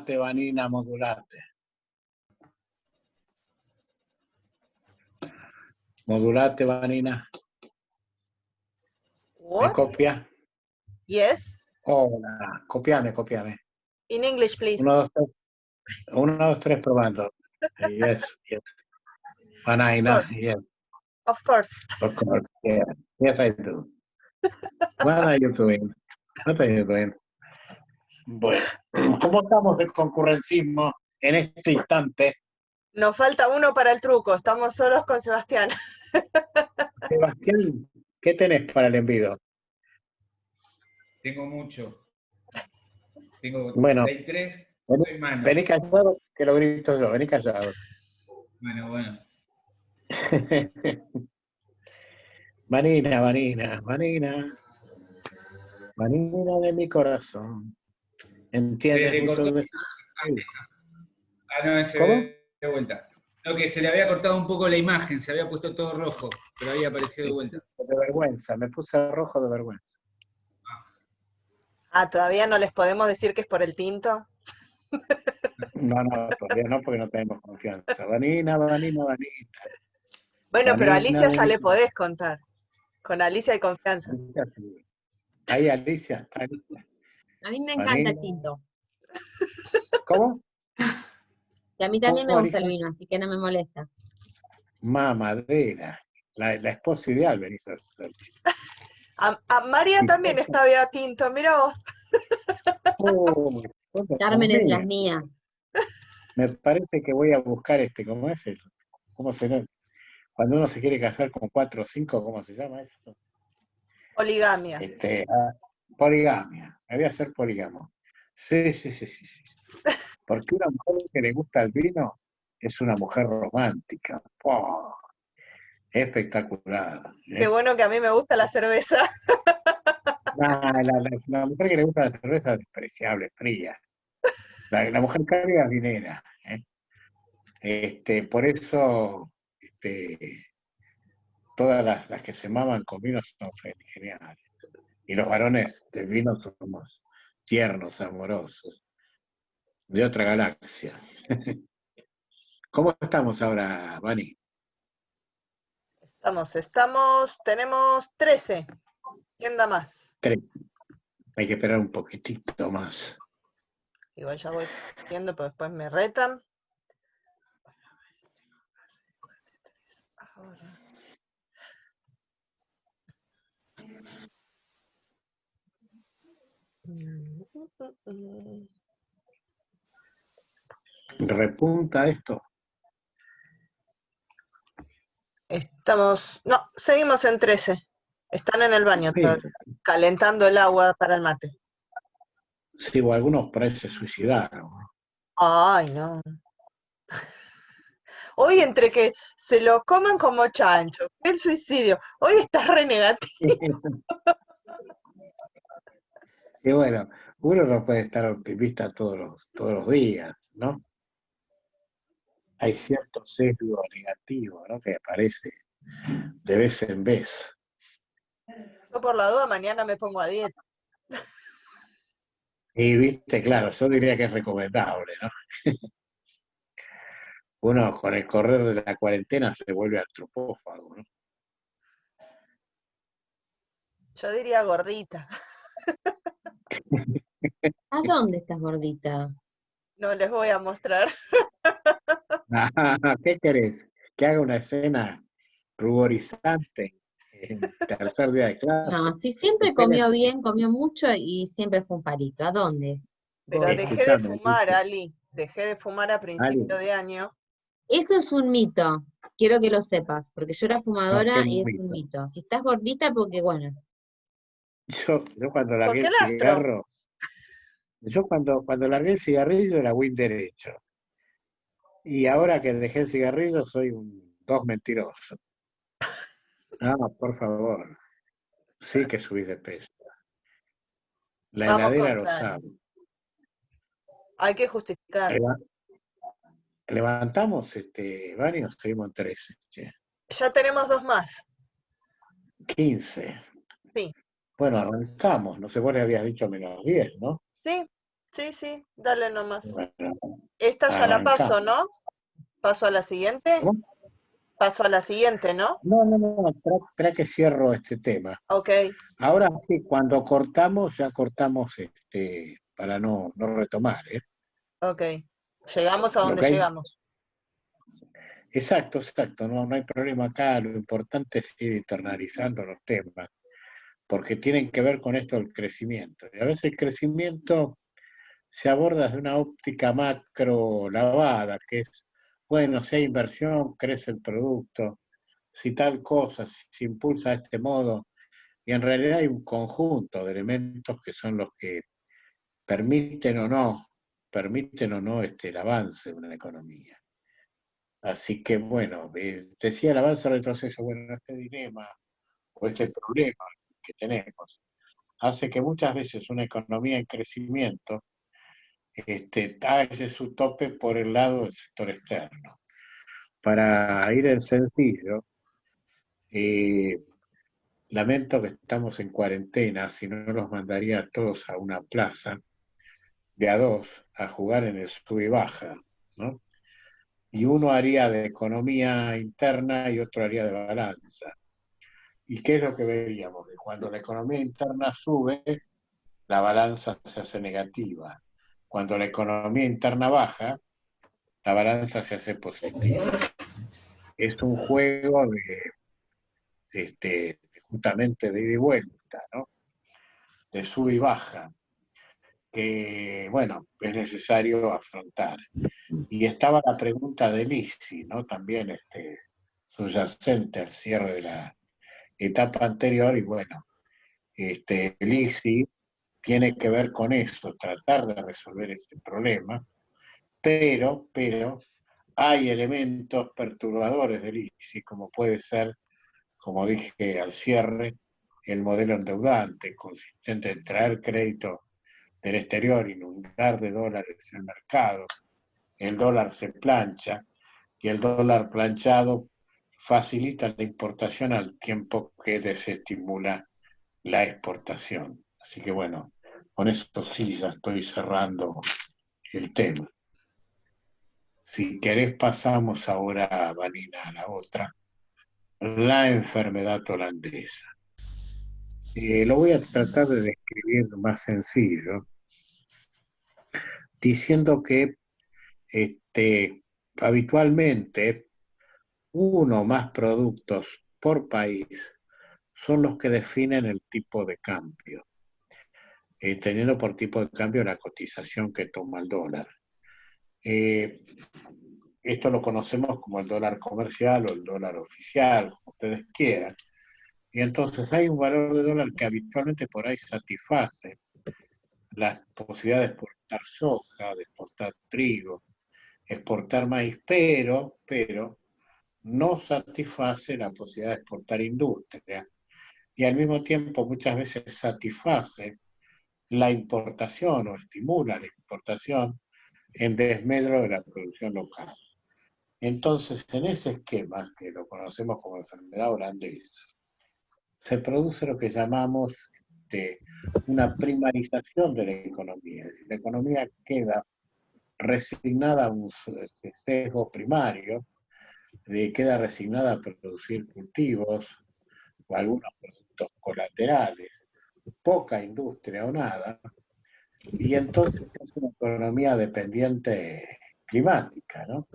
Vanina, modulate. Modulate, Vanina. ¿Me What? copia? Yes. Hola, copiame. In English, please. 1, 2, 3. 1, 2, 3, probando. Yes. Vanina, yes. Of course. Of course, yeah. Yes, I do. What are you doing? Bueno, ¿cómo estamos de concurrencismo en este instante? Nos falta uno para el truco. Estamos solos con Sebastián. Sebastián, ¿qué tenés para el envío? Tengo mucho. Tengo Bueno, 33. vení callado, que lo grito yo, vení callado. Bueno. Vanina de mi corazón. ¿Entiendes mucho de... No, ese ¿Cómo? de vuelta. No, que se le había cortado un poco la imagen, se había puesto todo rojo, pero había aparecido de vuelta. De vergüenza, me puse rojo de vergüenza. ¿Todavía no les podemos decir que es por el tinto? No, todavía no, porque no tenemos confianza. Vanina. Bueno, pero a Vanina Alicia de ya mi- le podés contar. Con Alicia hay confianza. Ahí, Alicia. A mí me encanta el tinto. ¿Cómo? Y a mí también me ¿Cómo, gusta el Alicia? vino, así que no me molesta. Mamadera. La esposa ideal, venís a hacer. A María también está bien tinto, mira vos. Carmen es de las mías. Me parece que voy a buscar ¿cómo es eso? ¿Cómo se llama? Cuando uno se quiere casar con 4 o 5, ¿cómo se llama eso? Poligamia. Poligamia. Me voy a hacer polígamo. Sí. Porque una mujer que le gusta el vino es una mujer romántica. ¡Oh! Espectacular. Qué bueno que a mí me gusta la cerveza. La mujer que le gusta la cerveza es despreciable, fría. La mujer cálida es vinera. Por eso todas las que se maman con vino son geniales. Y los varones del vino somos tiernos, amorosos, de otra galaxia. ¿Cómo estamos ahora, Vani? Tenemos 13. ¿Quién da más? 13. Hay que esperar un poquitito más. Igual ya voy viendo, pero después me retan. Ahora. ¿Repunta esto? Seguimos en 13. Están en el baño, Sí. calentando el agua para el mate. Sí, o algunos por ahí se suicidaron. Ay, no. Hoy entre que se lo coman como chancho, el suicidio, hoy está renegativo. Y bueno, uno no puede estar optimista todos los días, ¿no? Hay cierto sesgo negativo, ¿no? Que aparece de vez en vez. Yo por la duda mañana me pongo a dieta. Y viste, claro, yo diría que es recomendable, ¿no? Uno con el correr de la cuarentena se vuelve antropófago, ¿no? Yo diría gordita. ¿A dónde estás gordita? No les voy a mostrar. ¿Qué querés? ¿Que haga una escena ruborizante en tercer día de clase? No, si siempre comió bien, comió mucho y siempre fue un palito. ¿A dónde? Pero dejé de fumar, Ali. Dejé de fumar a principio de año. Eso es un mito. Quiero que lo sepas, porque yo era fumadora y es mito. un mito. Si estás gordita, porque bueno. Yo cuando largué el cigarro, cuando largué el cigarrillo era muy derecho. Y ahora que dejé el cigarrillo soy un 2 mentiroso. No, por favor. Sí que subí de peso. La heladera lo sabe. Hay que justificar. ¿Levantamos Vani o seguimos en 13? Ya tenemos 2 más. 15. Sí. Bueno, arrancamos. No sé, vos le habías dicho menos 10, ¿no? Sí, sí, dale nomás. Bueno, Esta ya la paso, arrancamos. ¿no? ¿Paso a la siguiente? ¿Cómo? Paso a la siguiente, ¿no? No, espera que cierro este tema. Ok, Ahora sí, cuando cortamos, ya cortamos para no retomar, ¿eh? ok. Llegamos a donde ¿Ok? llegamos. Exacto, no hay problema acá. Lo importante es ir internalizando los temas, porque tienen que ver con esto del crecimiento. Y a veces el crecimiento se aborda desde una óptica macro lavada, que es, bueno, si hay inversión, crece el producto, si tal cosa, si se impulsa de este modo, y en realidad hay un conjunto de elementos que son los que permiten o no el avance de una economía. Así que bueno, decía el avance o retroceso, bueno, este dilema o este problema que tenemos hace que muchas veces una economía en crecimiento haga su tope por el lado del sector externo. Para ir en sencillo, eh, lamento que estamos en cuarentena, si no los mandaría a todos a una plaza de a dos a jugar en el sub y baja, ¿no? Y uno haría de economía interna y otro haría de balanza. ¿Y qué es lo que veríamos? Que cuando la economía interna sube, la balanza se hace negativa. Cuando la economía interna baja, la balanza se hace positiva. Es un juego justamente de ida y vuelta, ¿no? De sub y baja, que, bueno, es necesario afrontar. Y estaba la pregunta de Lisi, ¿no? También subyacente al cierre de la etapa anterior, y bueno, Lisi tiene que ver con eso, tratar de resolver este problema, pero hay elementos perturbadores del ICI, como puede ser, como dije al cierre, el modelo endeudante, consistente en traer crédito del exterior, inundar de dólares el mercado, el dólar se plancha, y el dólar planchado facilita la importación al tiempo que desestimula la exportación. Así que bueno, con esto sí ya estoy cerrando el tema. Si querés pasamos ahora, Vanina, a la otra, la enfermedad holandesa. Lo voy a tratar de describir más sencillo, diciendo que habitualmente uno o más productos por país son los que definen el tipo de cambio, teniendo por tipo de cambio la cotización que toma el dólar. Esto lo conocemos como el dólar comercial o el dólar oficial, como ustedes quieran. Y entonces hay un valor de dólar que habitualmente por ahí satisface las posibilidades de exportar soja, de exportar trigo, exportar maíz, pero no satisface la posibilidad de exportar industria. Y al mismo tiempo muchas veces satisface la importación o estimula la importación en desmedro de la producción local. Entonces, en ese esquema, que lo conocemos como enfermedad holandesa, se produce lo que llamamos una primarización de la economía. Es decir, la economía queda resignada a un sesgo primario, queda resignada a producir cultivos o algunos productos colaterales, poca industria o nada, y entonces es una economía dependiente climática, ¿no?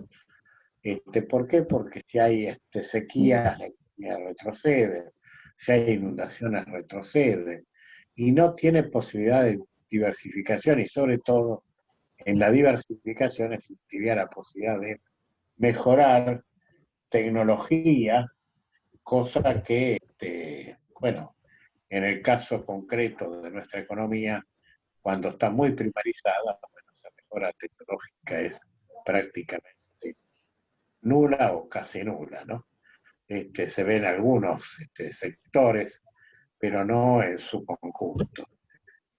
¿Por qué? Porque si hay sequías, la economía retrocede, si hay inundaciones, retrocede, y no tiene posibilidad de diversificación, y sobre todo en la diversificación existiría la posibilidad de mejorar tecnología, cosa que, bueno, en el caso concreto de nuestra economía, cuando está muy primarizada, bueno, esa mejora tecnológica es prácticamente nula o casi nula, ¿no? Se ven algunos sectores, pero no en su conjunto.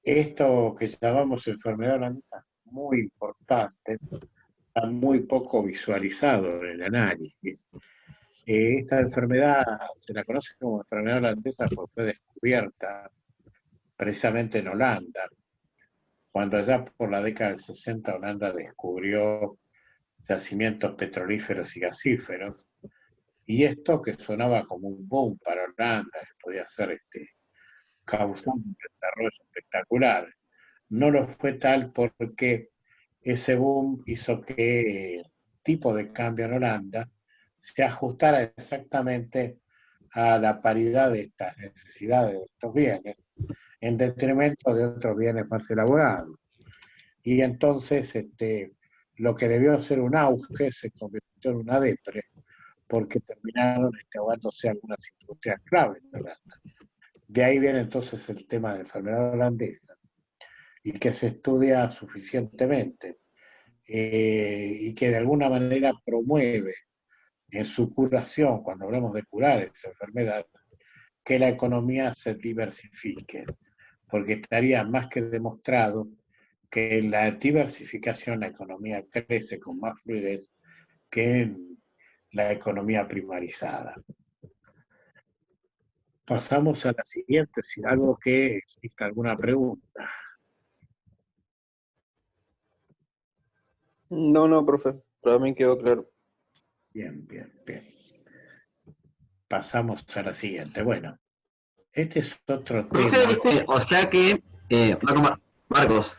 Esto que llamamos enfermedad holandesa es muy importante, está muy poco visualizado en el análisis. Esta enfermedad se la conoce como enfermedad holandesa porque fue descubierta precisamente en Holanda cuando allá por la década del 60 Holanda descubrió yacimientos petrolíferos y gasíferos, y esto que sonaba como un boom para Holanda, que podía ser causando un desarrollo espectacular, no lo fue tal porque ese boom hizo que el tipo de cambio en Holanda se ajustara exactamente a la paridad de estas necesidades de estos bienes, en detrimento de otros bienes más elaborados. Y entonces lo que debió ser un auge se convirtió en una depre, porque terminaron ahogándose algunas industrias claves de Holanda. De ahí viene entonces el tema de la enfermedad holandesa, y que se estudia suficientemente, y que de alguna manera promueve en su curación, cuando hablamos de curar esa enfermedad, que la economía se diversifique, porque estaría más que demostrado que en la diversificación la economía crece con más fluidez que en la economía primarizada. Pasamos a la siguiente, si algo que exista alguna pregunta. No, profe, para mí quedó claro. Bien. Pasamos a la siguiente. Bueno, este es otro Profe, tema. o sea que, Marcos,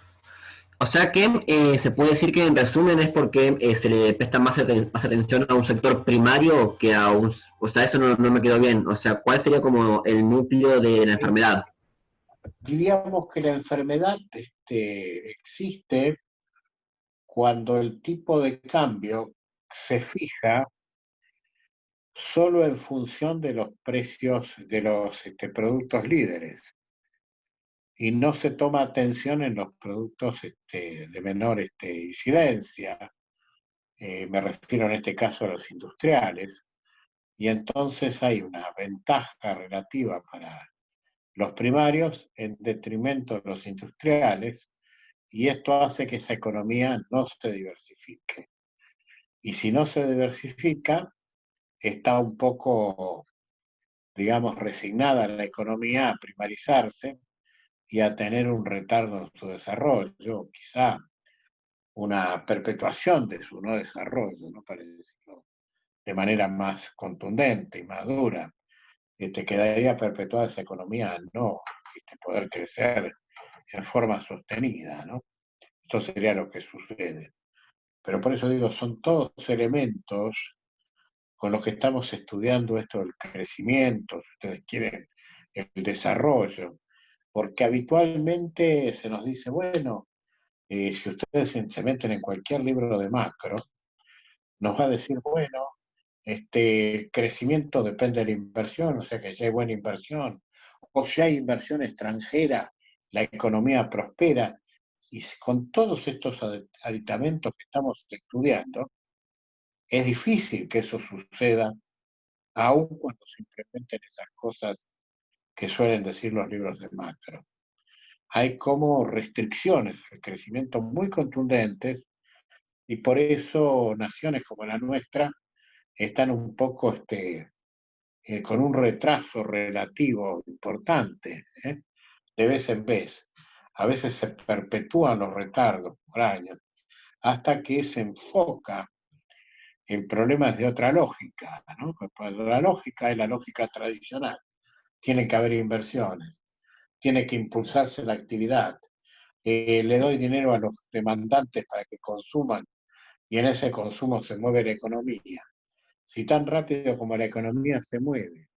o sea que se puede decir que en resumen es porque se le presta más atención a un sector primario que a un... O sea, eso no me quedó bien. O sea, ¿cuál sería como el núcleo de la enfermedad? Diríamos que la enfermedad existe cuando el tipo de cambio se fija solo en función de los precios de los productos líderes, y no se toma atención en los productos de menor incidencia. Me refiero en este caso a los industriales, y entonces hay una ventaja relativa para los primarios en detrimento de los industriales, y esto hace que esa economía no se diversifique. Y si no se diversifica, está un poco, digamos, resignada la economía a primarizarse y a tener un retardo en su desarrollo, quizá una perpetuación de su no desarrollo, ¿no? Para decirlo de manera más contundente y más dura. Quedaría perpetuada esa economía al no poder crecer en forma sostenida, ¿no? Esto sería lo que sucede. Pero por eso digo, son todos elementos con los que estamos estudiando esto del crecimiento, si ustedes quieren, el desarrollo, porque habitualmente se nos dice, bueno, si ustedes se meten en cualquier libro de macro, nos va a decir, bueno, el crecimiento depende de la inversión, o sea que si hay buena inversión, o si hay inversión extranjera, la economía prospera. Y con todos estos aditamentos que estamos estudiando, es difícil que eso suceda, aun cuando se implementen esas cosas que suelen decir los libros de macro. Hay como restricciones al crecimiento muy contundentes, y por eso naciones como la nuestra están un poco con un retraso relativo importante, de vez en vez. A veces se perpetúan los retardos por años, hasta que se enfoca en problemas de otra lógica, ¿no? La lógica es la lógica tradicional. Tiene que haber inversiones, tiene que impulsarse la actividad. Le doy dinero a los demandantes para que consuman, y en ese consumo se mueve la economía. Si tan rápido como la economía se mueve,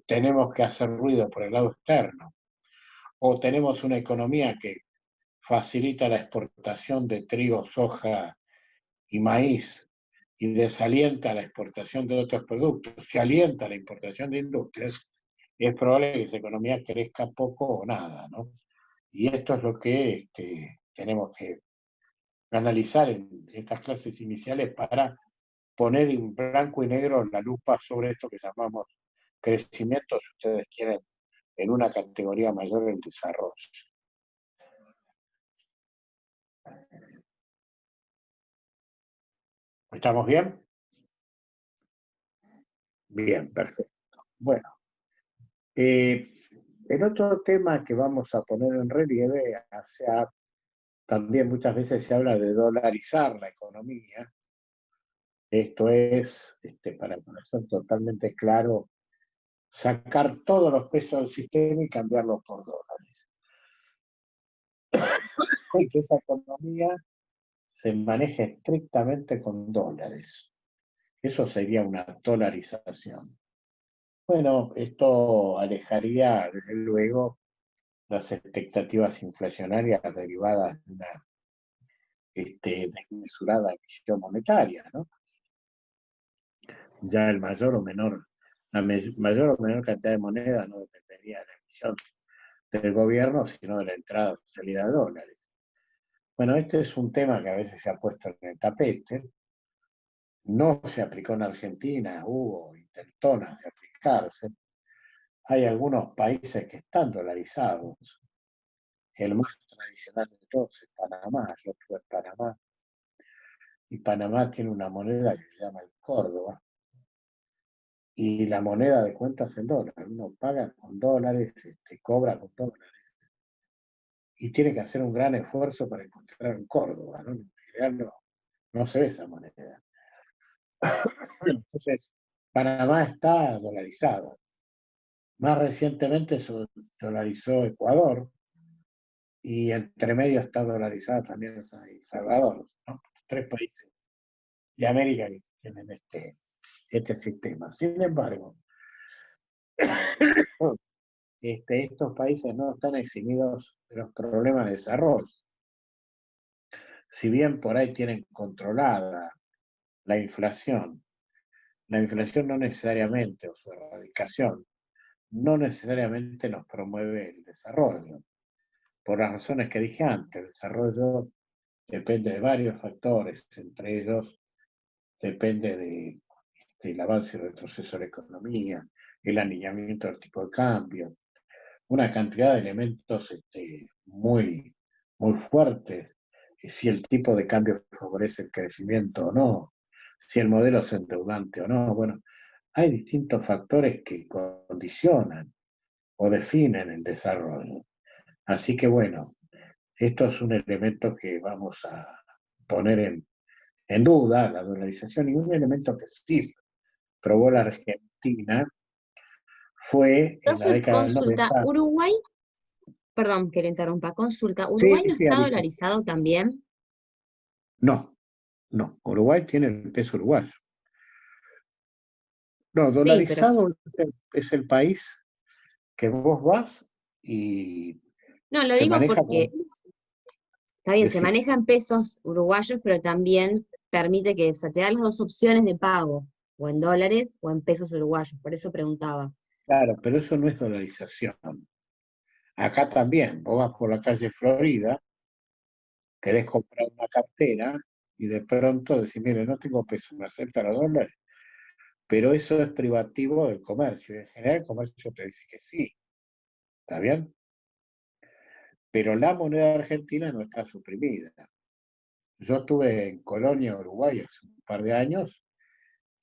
tenemos que hacer ruido por el lado externo, o tenemos una economía que facilita la exportación de trigo, soja y maíz, y desalienta la exportación de otros productos, se alienta la importación de industrias, es probable que esa economía crezca poco o nada, ¿no? Y esto es lo que tenemos que analizar en estas clases iniciales para poner en blanco y negro la lupa sobre esto que llamamos crecimiento, si ustedes quieren, en una categoría mayor del desarrollo. ¿Estamos bien? Bien, perfecto. Bueno, El otro tema que vamos a poner en relieve, también muchas veces se habla de dolarizar la economía. Esto es, para ser totalmente claro, sacar todos los pesos del sistema y cambiarlos por dólares. Y que esa economía se maneje estrictamente con dólares. Eso sería una dolarización. Bueno, esto alejaría, desde luego, las expectativas inflacionarias derivadas de una desmesurada emisión monetaria, ¿no? Ya el mayor o menor, mayor o menor cantidad de moneda no dependería de la emisión del gobierno, sino de la entrada o salida de dólares. Bueno, este es un tema que a veces se ha puesto en el tapete. No se aplicó en Argentina, hubo intentonas de aplicarse. Hay algunos países que están dolarizados. El más tradicional de todos es Panamá. Yo estuve en Panamá. Y Panamá tiene una moneda que se llama el Córdoba. Y la moneda de cuenta es el dólar. Uno paga con dólares, cobra con dólares. Y tiene que hacer un gran esfuerzo para encontrar en Córdoba, ¿no? En general no se ve esa moneda. Entonces, Panamá está dolarizado. Más recientemente se dolarizó Ecuador y entre medio está dolarizada también El Salvador, ¿no? 3 países de América que tienen este sistema. Sin embargo, estos países no están eximidos de los problemas de desarrollo. Si bien por ahí tienen controlada la inflación no necesariamente, o su erradicación, no necesariamente nos promueve el desarrollo. Por las razones que dije antes, el desarrollo depende de varios factores, entre ellos depende del avance y retroceso de la economía, el alineamiento del tipo de cambio, una cantidad de elementos muy, muy fuertes, si el tipo de cambio favorece el crecimiento o no, si el modelo es endeudante o no. Bueno, hay distintos factores que condicionan o definen el desarrollo. Así que bueno, esto es un elemento que vamos a poner en duda, la dolarización, y un elemento que sí probó la Argentina fue en la Profe, década del consulta, 90. Uruguay, perdón que le interrumpa, consulta, Sí, ¿Uruguay no sí, está Alicia. dolarizado también? No, Uruguay tiene el peso uruguayo. No, Sí, pero dolarizado es el país que vos vas y no, lo se digo maneja porque con... está bien, se Decime. maneja en pesos uruguayos, pero también permite que se te dan las dos opciones de pago, o en dólares o en pesos uruguayos, por eso preguntaba. Claro, pero eso no es dolarización. Acá también, vos vas por la calle Florida, querés comprar una cartera y de pronto decís, mire, no tengo peso, me aceptan los dólares. Pero eso es privativo del comercio. Y en general el comercio te dice que sí. ¿Está bien? Pero la moneda argentina no está suprimida. Yo estuve en Colonia, Uruguay, hace un par de años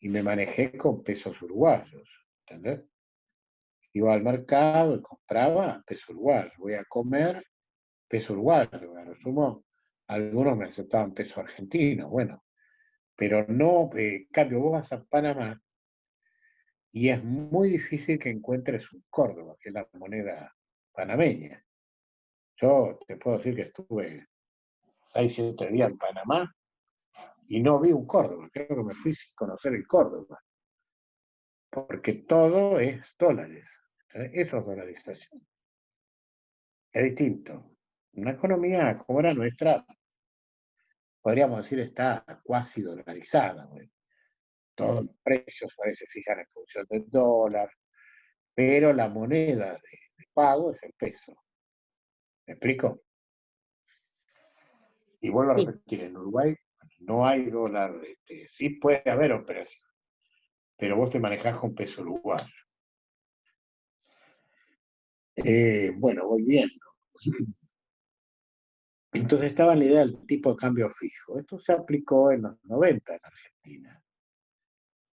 y me manejé con pesos uruguayos. ¿Entendés? Iba al mercado y compraba peso uruguayo. Voy a comer peso uruguayo. A lo sumo, algunos me aceptaban peso argentino. Bueno, pero no, en cambio, vos vas a Panamá y es muy difícil que encuentres un Córdoba, que es la moneda panameña. Yo te puedo decir que estuve 6, 7 días en Panamá y no vi un Córdoba. Creo que me fui sin conocer el Córdoba, porque todo es dólares. Eso es dolarización. Es distinto. Una economía como la nuestra, podríamos decir, está cuasi dolarizada. ¿No? Todos los precios a veces se fijan en función del dólar, pero la moneda de pago es el peso. ¿Me explico? Y vuelvo a Sí, repetir, en Uruguay no hay dólar, sí puede haber operación, pero vos te manejás con peso uruguayo. Bueno, voy viendo. Entonces estaba la idea del tipo de cambio fijo. Esto se aplicó en los 90 en Argentina.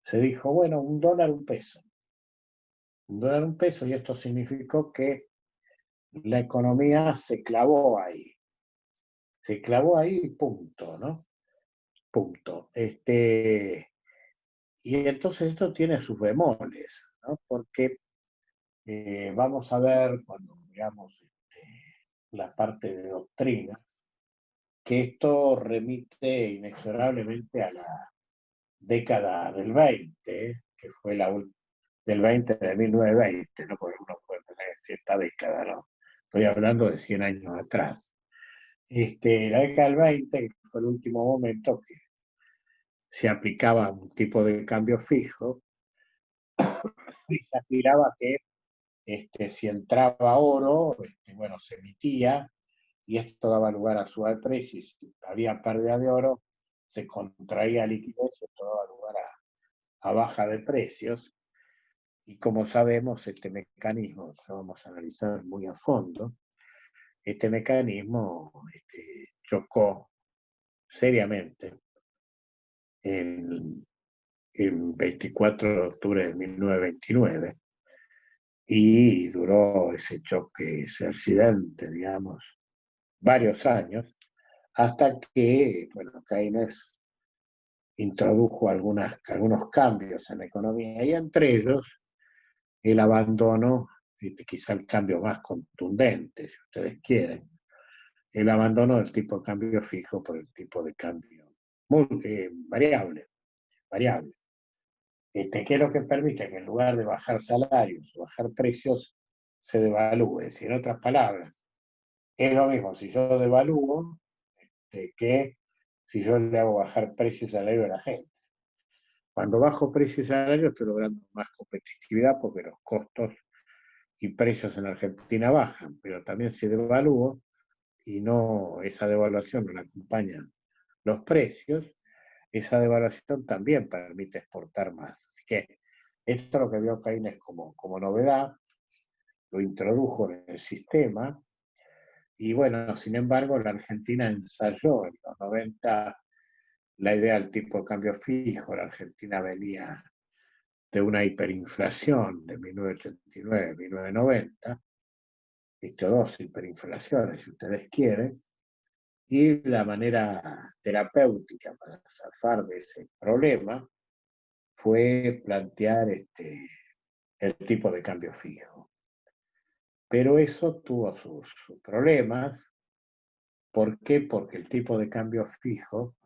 Se dijo, bueno, $1, $1. $1, $1, y esto significó que la economía se clavó ahí. Se clavó ahí, punto, ¿no? Punto. Y entonces esto tiene sus bemoles, ¿no? Porque vamos a ver, cuando veamos la parte de doctrinas, que esto remite inexorablemente a la década del 20, que fue del 20 de 1920, ¿no? Porque uno puede tener cierta década, ¿no? Estoy hablando de 100 años atrás. La década del 20, que fue el último momento que se aplicaba un tipo de cambio fijo, y se aspiraba que si entraba oro, bueno, se emitía, y esto daba lugar a suba de precios. Si había pérdida de oro, se contraía liquidez, esto daba lugar a baja de precios. Y como sabemos, este mecanismo, lo vamos a analizar muy a fondo, este mecanismo chocó seriamente el 24 de octubre de 1929 y duró ese choque, ese accidente, digamos, varios años, hasta que, bueno, Keynes introdujo algunos cambios en la economía, y entre ellos el abandono, quizá el cambio más contundente, si ustedes quieren, el abandono del tipo de cambio fijo por el tipo de cambio variable. ¿Qué es lo que permite? Que en lugar de bajar salarios o bajar precios, se devalúe. Es decir, en otras palabras, es lo mismo si yo devalúo que si yo le hago bajar precios y salario a la gente. Cuando bajo precios y salarios estoy logrando más competitividad porque los costos y precios en Argentina bajan, pero también si devalúo y no, esa devaluación no la acompañan los precios, esa devaluación también permite exportar más. Así que esto es lo que vio Keynes como novedad, lo introdujo en el sistema, y bueno, sin embargo, la Argentina ensayó en los 90 la idea del tipo de cambio fijo. La Argentina venía de una hiperinflación de 1989, 1990, dos hiperinflaciones, si ustedes quieren, y la manera terapéutica para zafar de ese problema fue plantear el tipo de cambio fijo. Pero eso tuvo sus problemas. ¿Por qué? Porque el tipo de cambio fijo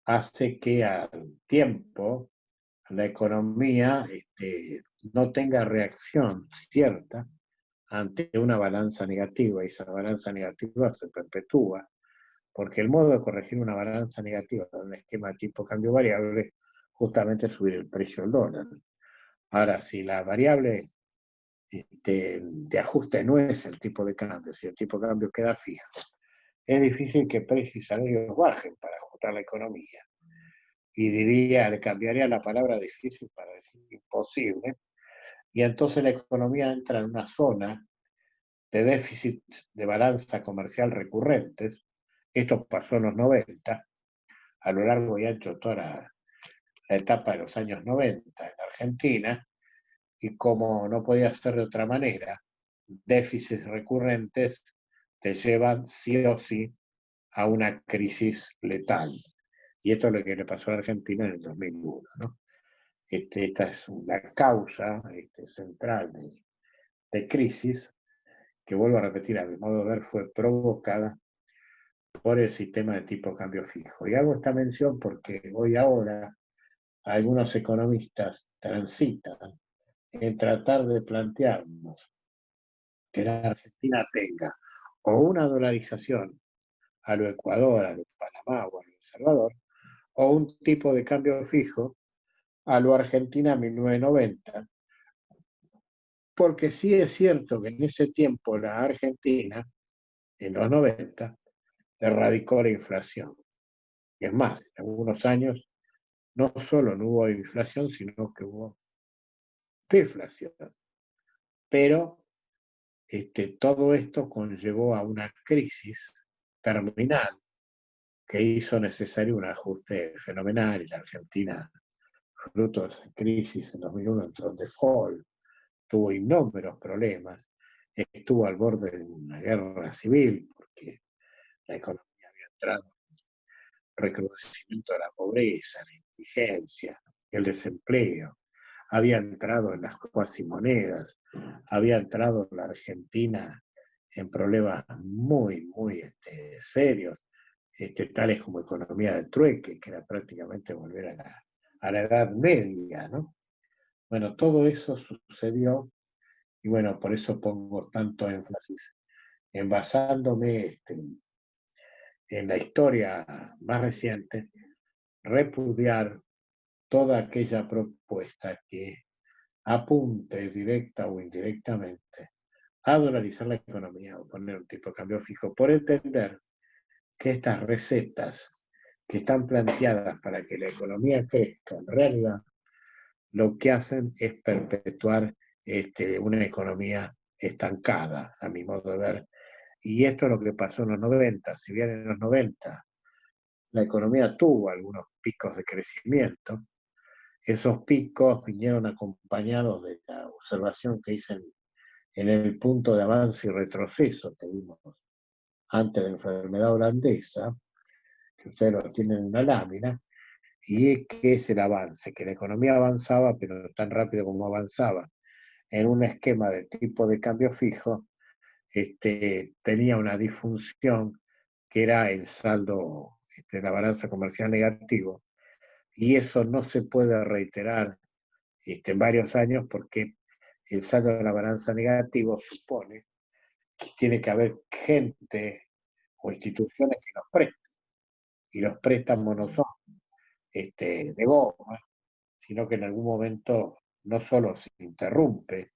hace que al tiempo la economía no tenga reacción cierta ante una balanza negativa, y esa balanza negativa se perpetúa, porque el modo de corregir una balanza negativa en un esquema tipo cambio variable justamente es subir el precio del dólar. Ahora, si la variable de ajuste no es el tipo de cambio, si el tipo de cambio queda fijo, es difícil que precios y salarios bajen para ajustar la economía. Y le cambiaría la palabra difícil para decir imposible, y entonces la economía entra en una zona de déficit de balanza comercial recurrentes. Esto pasó en los 90, a lo largo y ancho de toda la etapa de los años 90 en Argentina, y como no podía ser de otra manera, déficits recurrentes te llevan sí o sí a una crisis letal. Y esto es lo que le pasó a Argentina en el 2001, ¿no? Esta es la causa central de crisis, que vuelvo a repetir, a mi modo de ver, fue provocada por el sistema de tipo cambio fijo. Y hago esta mención porque hoy ahora algunos economistas transitan en tratar de plantearnos que la Argentina tenga o una dolarización a lo Ecuador, a lo Panamá o a lo El Salvador, o un tipo de cambio fijo a lo Argentina 1990, porque sí es cierto que en ese tiempo la Argentina, en los 90, erradicó la inflación. Y es más, en algunos años no solo no hubo inflación, sino que hubo deflación. Pero todo esto conllevó a una crisis terminal que hizo necesario un ajuste fenomenal, y la Argentina, fruto de esa crisis en 2001, entró en default, tuvo innúmeros problemas, estuvo al borde de una guerra civil, porque la economía había entrado en recrudecimiento de la pobreza, la indigencia, el desempleo, había entrado en las cuasimonedas, había entrado la Argentina en problemas muy, muy serios, tales como economía de trueque, que era prácticamente volver a la Edad Media, ¿no? Bueno, todo eso sucedió, y bueno, por eso pongo tanto énfasis en basándome en la historia más reciente, repudiar toda aquella propuesta que apunte directa o indirectamente a dolarizar la economía o poner un tipo de cambio fijo, por entender que estas recetas que están planteadas para que la economía crezca, en realidad lo que hacen es perpetuar una economía estancada, a mi modo de ver. Y esto es lo que pasó en los 90. Si bien en los 90 la economía tuvo algunos picos de crecimiento, esos picos vinieron acompañados de la observación que hice en el punto de avance y retroceso que vimos antes de la enfermedad holandesa, que ustedes lo tienen en una lámina, y que es el avance, que la economía avanzaba, pero no tan rápido como avanzaba, en un esquema de tipo de cambio fijo, tenía una disfunción que era el saldo de la balanza comercial negativo, y eso no se puede reiterar en varios años porque el saldo de la balanza negativo supone que tiene que haber gente o instituciones que nos presten, y los préstamos no son de goma, sino que en algún momento no solo se interrumpe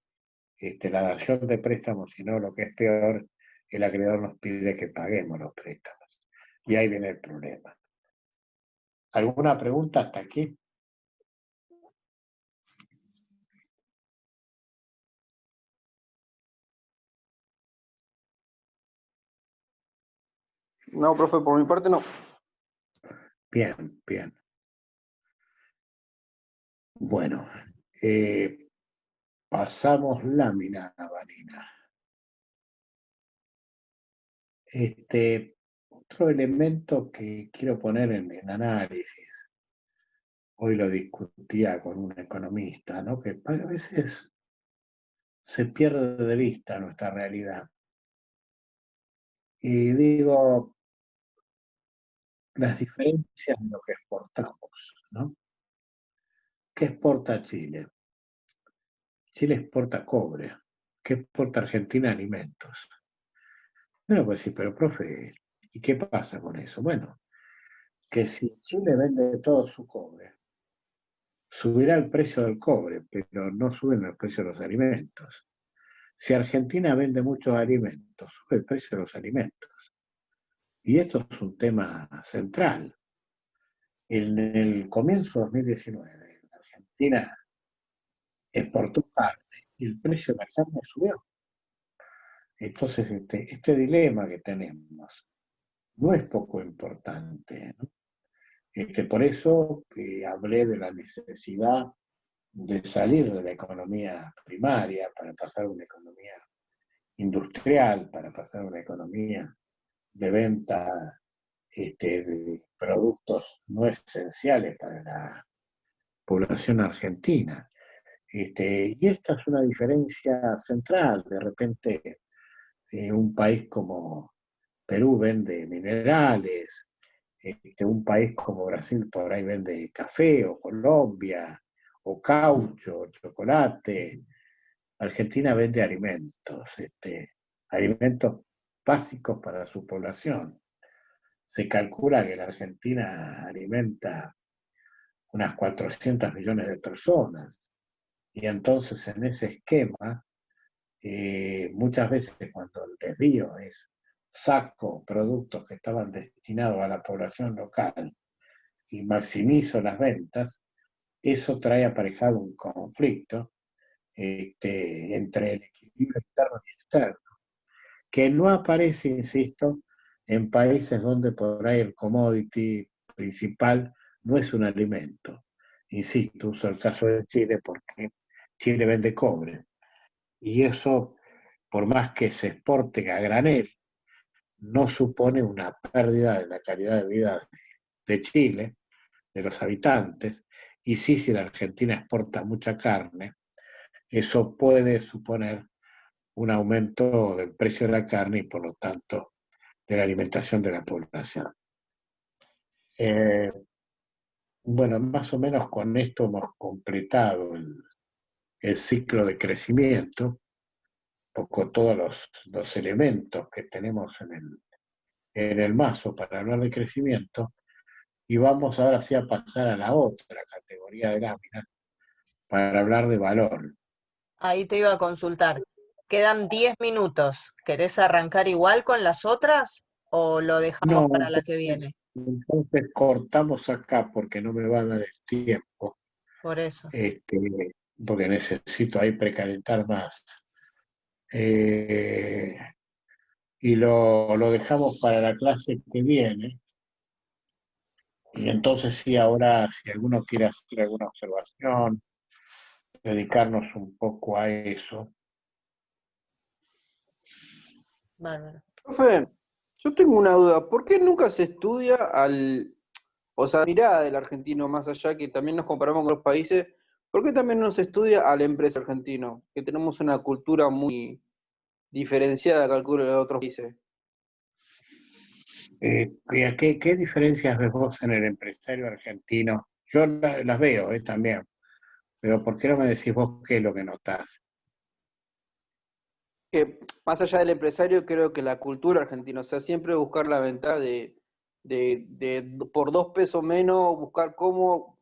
la dación de préstamos, sino lo que es peor, el acreedor nos pide que paguemos los préstamos. Y ahí viene el problema. ¿Alguna pregunta hasta aquí? No, profe, por mi parte no. Bien, bien. Bueno, pasamos lámina, Vanina. Otro elemento que quiero poner en análisis, hoy lo discutía con un economista, ¿no? Que a veces se pierde de vista nuestra realidad. Y digo, las diferencias en lo que exportamos, ¿no? ¿Qué exporta Chile? Chile exporta cobre. ¿Qué exporta Argentina? Alimentos. Bueno, pues sí, pero profe, ¿y qué pasa con eso? Bueno, que si Chile vende todo su cobre, subirá el precio del cobre, pero no suben el precio de los alimentos. Si Argentina vende muchos alimentos, sube el precio de los alimentos. Y esto es un tema central. En el comienzo de 2019, Argentina exportó carne y el precio de la carne subió. Entonces, este dilema que tenemos no es poco importante, ¿no? Por eso hablé de la necesidad de salir de la economía primaria para pasar a una economía industrial, para pasar a una economía de venta de productos no esenciales para la población argentina. Y esta es una diferencia central. De repente, un país como Perú vende minerales, un país como Brasil por ahí vende café, o Colombia, o caucho, o chocolate. Argentina vende alimentos, alimentos básicos para su población. Se calcula que la Argentina alimenta unas 400 millones de personas. Y entonces en ese esquema, muchas veces cuando el desvío es saco productos que estaban destinados a la población local y maximizo las ventas, eso trae aparejado un conflicto entre el equilibrio interno y externo, que no aparece, insisto, en países donde por ahí el commodity principal no es un alimento. Insisto, uso el caso de Chile porque Chile vende cobre. Y eso por más que se exporten a granel, no supone una pérdida de la calidad de vida de Chile, de los habitantes, y sí, si la Argentina exporta mucha carne, eso puede suponer un aumento del precio de la carne y por lo tanto de la alimentación de la población. Bueno, más o menos con esto hemos completado el ciclo de crecimiento, con todos los elementos que tenemos en el mazo para hablar de crecimiento, y vamos ahora sí a pasar a la otra categoría de láminas para hablar de valor. Ahí te iba a consultar. Quedan 10 minutos. ¿Querés arrancar igual con las otras o lo dejamos No, para la que viene? entonces cortamos acá porque no me va a dar el tiempo, Por eso. porque necesito ahí precalentar más. Y lo dejamos para la clase que viene. Y entonces sí, ahora si alguno quiere hacer alguna observación, dedicarnos un poco a eso. Bárbaro. Profe, yo tengo una duda. ¿Por qué nunca se estudia o sea, la mirada del argentino más allá, que también nos comparamos con los países? ¿Por qué también no se estudia al empresa argentino? Que tenemos una cultura muy diferenciada, calculo, de otros países. ¿Qué diferencias ves vos en el empresario argentino? Yo las veo también, pero ¿por qué no me decís vos qué es lo que notás? Que más allá del empresario, creo que la cultura argentina, o sea, siempre buscar la ventaja de por 2 pesos menos, buscar cómo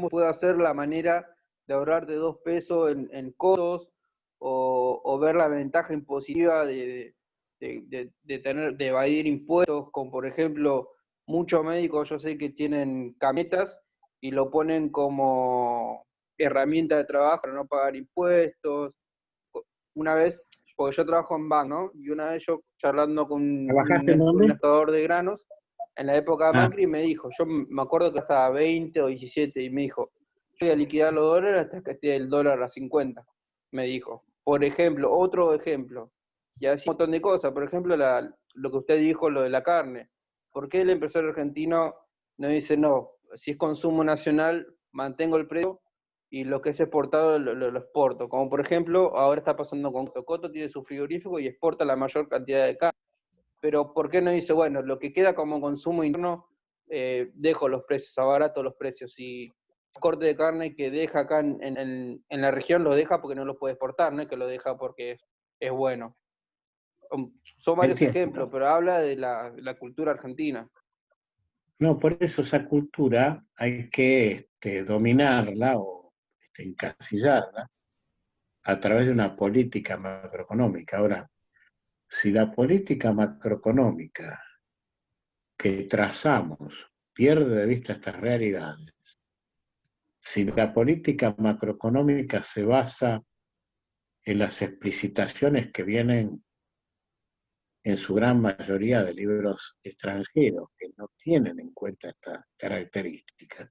puede hacer la manera de ahorrar de 2 pesos en costos, o ver la ventaja impositiva de evadir impuestos, como por ejemplo, muchos médicos yo sé que tienen camionetas y lo ponen como herramienta de trabajo para no pagar impuestos. Una vez, porque yo trabajo en banco, ¿no? Y una vez yo charlando con ¿Trabajaste en un dónde? exportador de granos, en la época de Ah, Macri, me dijo, yo me acuerdo que estaba 20 o 17, y me dijo, yo voy a liquidar los dólares hasta que esté el dólar a 50, me dijo. Por ejemplo, otro ejemplo, y así un montón de cosas, por ejemplo, lo que usted dijo, lo de la carne. ¿Por qué el empresario argentino no dice, no, si es consumo nacional, mantengo el precio, y lo que es exportado lo exporto? Como por ejemplo, ahora está pasando con Coto. Coto tiene su frigorífico y exporta la mayor cantidad de carne. Pero ¿por qué no dice, bueno, lo que queda como consumo interno, dejo los precios, abarato los precios? Y corte de carne que deja acá en la región lo deja porque no lo puede exportar, no es que lo deja porque es bueno. Son varios entiendo. ejemplos, pero habla de la cultura argentina. No, por eso esa cultura hay que dominarla o encasillarla a través de una política macroeconómica. Ahora, si la política macroeconómica que trazamos pierde de vista estas realidades, si la política macroeconómica se basa en las explicitaciones que vienen en su gran mayoría de libros extranjeros que no tienen en cuenta estas características,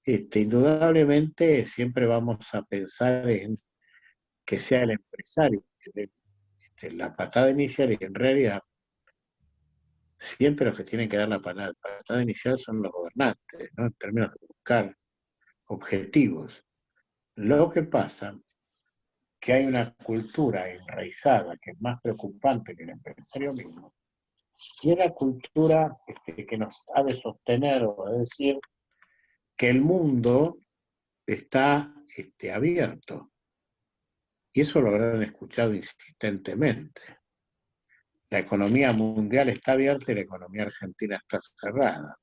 indudablemente siempre vamos a pensar en que sea el empresario que dé la patada inicial, y en realidad siempre los que tienen que dar la patada inicial son los gobernantes, ¿no? En términos de buscar objetivos. Lo que pasa que hay una cultura enraizada que es más preocupante que el empresario mismo, y es la cultura que nos ha de sostener o de decir que el mundo está abierto. Y eso lo habrán escuchado insistentemente. La economía mundial está abierta y la economía argentina está cerrada.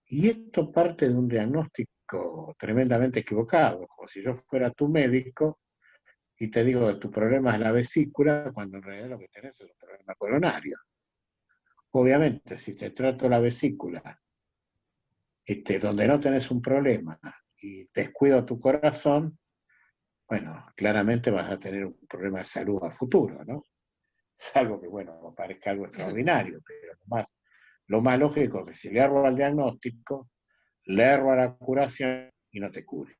Y esto parte de un diagnóstico tremendamente equivocado, como si yo fuera tu médico y te digo que tu problema es la vesícula, cuando en realidad lo que tenés es un problema coronario. Obviamente, si te trato la vesícula, donde no tenés un problema y descuido tu corazón, bueno, claramente vas a tener un problema de salud a futuro, ¿no? Salvo que, bueno, parezca algo extraordinario, pero lo más lógico es que si le erro al diagnóstico, le erro a la curación y no te cure.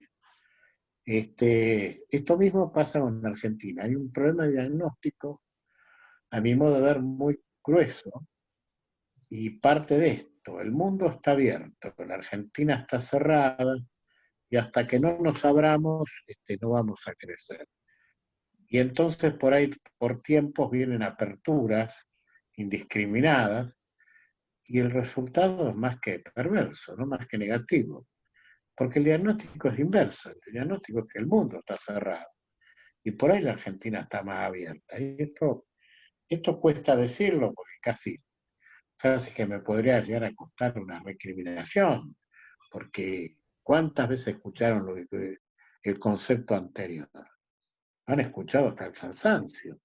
Esto mismo pasa con Argentina. Hay un problema de diagnóstico, a mi modo de ver, muy grueso, y parte de esto, el mundo está abierto, la Argentina está cerrada, y hasta que no nos abramos, no vamos a crecer. Y entonces por ahí, por tiempos, vienen aperturas indiscriminadas, y el resultado es más que perverso, no más que negativo. Porque el diagnóstico es inverso, el diagnóstico es que el mundo está cerrado, y por ahí la Argentina está más abierta. Y esto cuesta decirlo, porque casi que me podría llegar a costar una recriminación, porque ¿cuántas veces escucharon el concepto anterior? Han escuchado hasta el cansancio.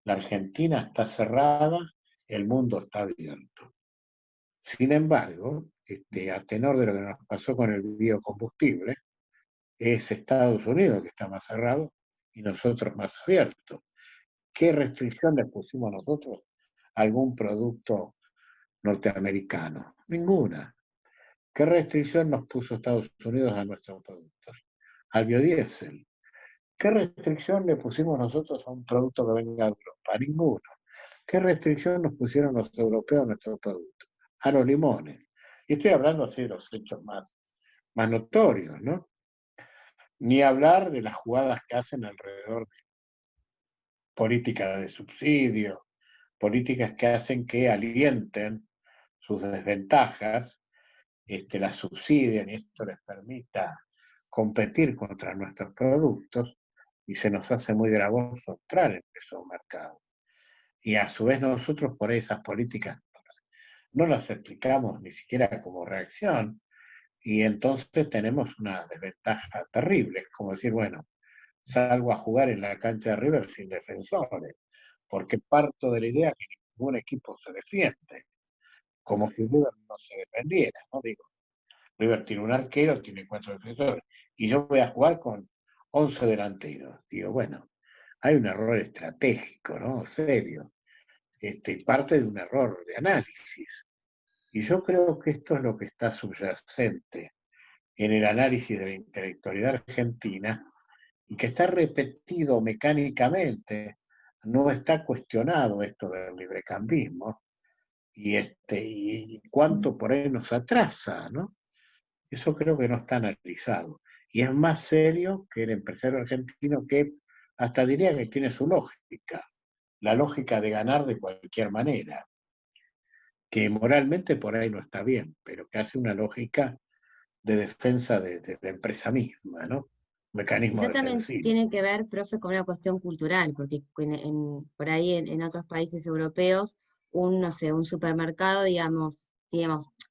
La Argentina está cerrada, el mundo está abierto. Sin embargo, a tenor de lo que nos pasó con el biocombustible, es Estados Unidos que está más cerrado y nosotros más abiertos. ¿Qué restricción le pusimos nosotros a algún producto norteamericano? Ninguna. ¿Qué restricción nos puso Estados Unidos a nuestros productos? Al biodiesel. ¿Qué restricción le pusimos nosotros a un producto que venga de Europa? Ninguno. ¿Qué restricción nos pusieron los europeos a nuestros productos? A los limones. Y estoy hablando así de los hechos más notorios, ¿no? Ni hablar de las jugadas que hacen alrededor de políticas de subsidio, políticas que hacen que alienten sus desventajas, las subsidian y esto les permita competir contra nuestros productos, y se nos hace muy gravoso entrar en esos mercados. Y a su vez nosotros por esas políticas no las explicamos ni siquiera como reacción, y entonces tenemos una desventaja terrible. Es como decir, bueno, salgo a jugar en la cancha de River sin defensores, porque parto de la idea que ningún equipo se defiende, como si River no se defendiera, ¿no? Digo, River tiene un arquero, tiene 4 defensores, y yo voy a jugar con 11 delanteros. Digo, bueno, hay un error estratégico, ¿no? Serio. Parte de un error de análisis. Y yo creo que esto es lo que está subyacente en el análisis de la intelectualidad argentina, y que está repetido mecánicamente, no está cuestionado esto del librecambismo, y cuánto por ahí nos atrasa, ¿no? Eso creo que no está analizado. Y es más serio que el empresario argentino, que hasta diría que tiene su lógica, la lógica de ganar de cualquier manera, que moralmente por ahí no está bien, pero que hace una lógica de defensa de la empresa misma, ¿no? Mecanismo Quizá también defensivo. tiene que ver, profe, con una cuestión cultural, porque por ahí en otros países europeos, no sé, un supermercado, digamos,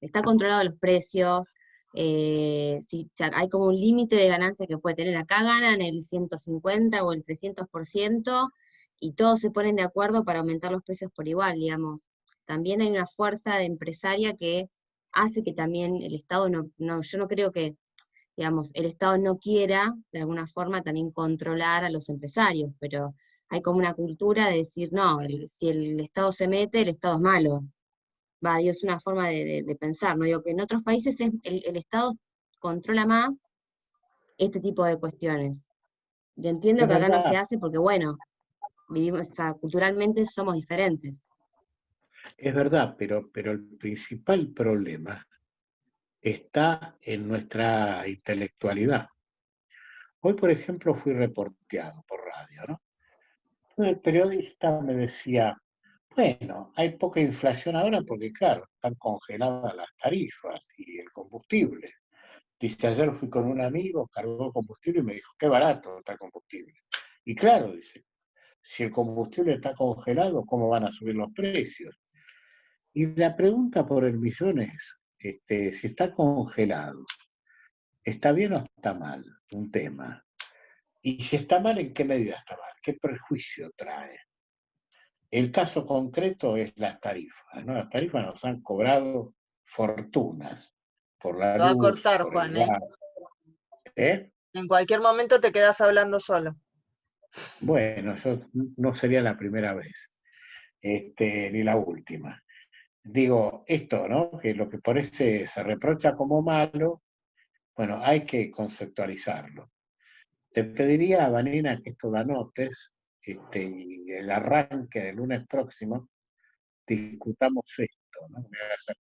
está controlado los precios, o sea, hay como un límite de ganancia que puede tener. Acá ganan el 150 o el 300%, y todos se ponen de acuerdo para aumentar los precios por igual, digamos. También hay una fuerza de empresaria que hace que también el Estado yo no creo que, digamos, el Estado no quiera, de alguna forma, también controlar a los empresarios, pero hay como una cultura de decir, no, si el Estado se mete, el Estado es malo. Digo, es una forma de pensar, ¿no? Digo que en otros países el Estado controla más este tipo de cuestiones. Yo entiendo Es que acá no se verdad, hace porque, bueno, vivimos, o sea, culturalmente somos diferentes. es verdad, pero el principal problema está en nuestra intelectualidad. Hoy, por ejemplo, fui reporteado por radio, ¿no? El periodista me decía, bueno, hay poca inflación ahora porque, claro, están congeladas las tarifas y el combustible. Dice, ayer fui con un amigo, cargó combustible y me dijo, qué barato está el combustible. Y claro, dice, si el combustible está congelado, ¿cómo van a subir los precios? Y la pregunta por el millón es, si está congelado, ¿está bien o está mal? Un tema. Y si está mal, ¿en qué medida está mal? ¿Qué prejuicio trae? El caso concreto es las tarifas, ¿no? Las tarifas nos han cobrado fortunas por la Lo va a luz, cortar, por el Juan, ¿eh? gas. ¿Eh? En cualquier momento te quedas hablando solo. Bueno, yo no sería la primera vez, ni la última. Digo, esto, ¿no? Que lo que por ese se reprocha como malo, bueno, hay que conceptualizarlo. Te pediría, Vanina, que esto lo anotes, y el arranque del lunes próximo discutamos esto, ¿no? Me hagas